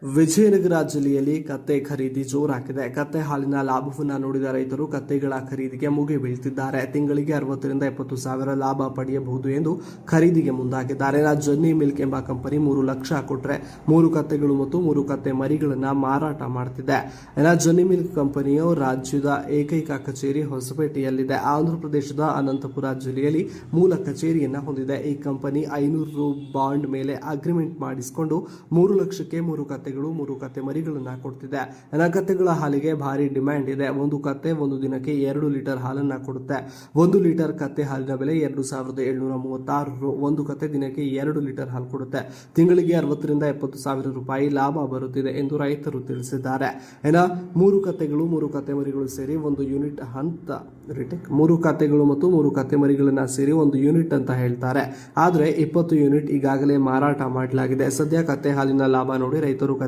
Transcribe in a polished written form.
ವಿಜಯನಗರ ಜಿಲ್ಲೆಯಲ್ಲಿ ಕತ್ತೆ ಖರೀದಿ ಜೋರಾಗಿದೆ. ಕತ್ತೆ ಹಾಲಿನ ಲಾಭವನ್ನು ನೋಡಿದ ರೈತರು ಕತ್ತೆಗಳ ಖರೀದಿಗೆ ಮುಗಿ ಬೀಳ್ತಿದ್ದಾರೆ. ತಿಂಗಳಿಗೆ 60 ರಿಂದ 70 ಸಾವಿರ ಲಾಭ ಪಡೆಯಬಹುದು ಎಂದು ಖರೀದಿಗೆ ಮುಂದಾಗಿದ್ದಾರೆ. ಜನ್ನಿ ಮಿಲ್ಕ್ ಎಂಬ ಕಂಪನಿ 3 ಲಕ್ಷ ಕೊಟ್ಟರೆ 3 ಕತ್ತೆಗಳು ಮತ್ತು 3 ಕತ್ತೆ ಮರಿಗಳನ್ನು ಮಾರಾಟ ಮಾಡುತ್ತಿದೆ. ಜನ್ನಿ ಮಿಲ್ಕ್ ಕಂಪನಿಯು ರಾಜ್ಯದ ಏಕೈಕ ಕಚೇರಿ ಹೊಸಪೇಟೆಯಲ್ಲಿದೆ. ಆಂಧ್ರಪ್ರದೇಶದ ಅನಂತಪುರ ಜಿಲ್ಲೆಯಲ್ಲಿ ಮೂಲ ಕಚೇರಿಯನ್ನು ಹೊಂದಿದೆ. ಈ ಕಂಪನಿ 500 ರು ಬಾಂಡ್ ಮೇಲೆ ಅಗ್ರಿಮೆಂಟ್ ಮಾಡಿಸಿಕೊಂಡು 3 ಲಕ್ಷಕ್ಕೆ 3 ಕತ್ತೆ 3 ಕತ್ತೆ ಮರಿಗಳನ್ನು ಕೊಡ್ತಿದೆ. ಕತ್ತೆಗಳ ಹಾಲಿಗೆ ಭಾರಿ ಡಿಮ್ಯಾಂಡ್ ಇದೆ. ಒಂದು ಕತ್ತೆ ಒಂದು ದಿನಕ್ಕೆ 2 ಲೀಟರ್ ಹಾಲನ್ನು ಕೊಡುತ್ತೆ. 1 ಲೀಟರ್ ಕತ್ತೆ ಹಾಲಿನ ಬೆಲೆ 2736 ರು. ಒಂದು ಕತ್ತೆ ದಿನಕ್ಕೆ 2 ಲೀಟರ್ ಹಾಲು ಕೊಡುತ್ತೆ. ತಿಂಗಳಿಗೆ 60 ರಿಂದ 70 ಸಾವಿರ ರೂಪಾಯಿ ಲಾಭ ಬರುತ್ತಿದೆ ಎಂದು ರೈತರು ತಿಳಿಸಿದ್ದಾರೆ. 3 ಕತ್ತೆಗಳು 3 ಕತ್ತೆ ಮರಿಗಳು ಸೇರಿ ಒಂದು ಯೂನಿಟ್ ಅಂತ 3 ಕತ್ತೆಗಳು ಮತ್ತು 3 ಕತ್ತೆ ಮರಿಗಳನ್ನ ಸೇರಿ ಒಂದು ಯೂನಿಟ್ ಅಂತ ಹೇಳ್ತಾರೆ. ಆದರೆ 20 ಯೂನಿಟ್ ಈಗಾಗಲೇ ಮಾರಾಟ ಮಾಡಲಾಗಿದೆ. ಸದ್ಯ ಕತ್ತೆ ಹಾಲಿನ ಲಾಭ ನೋಡಿ ರೈತರು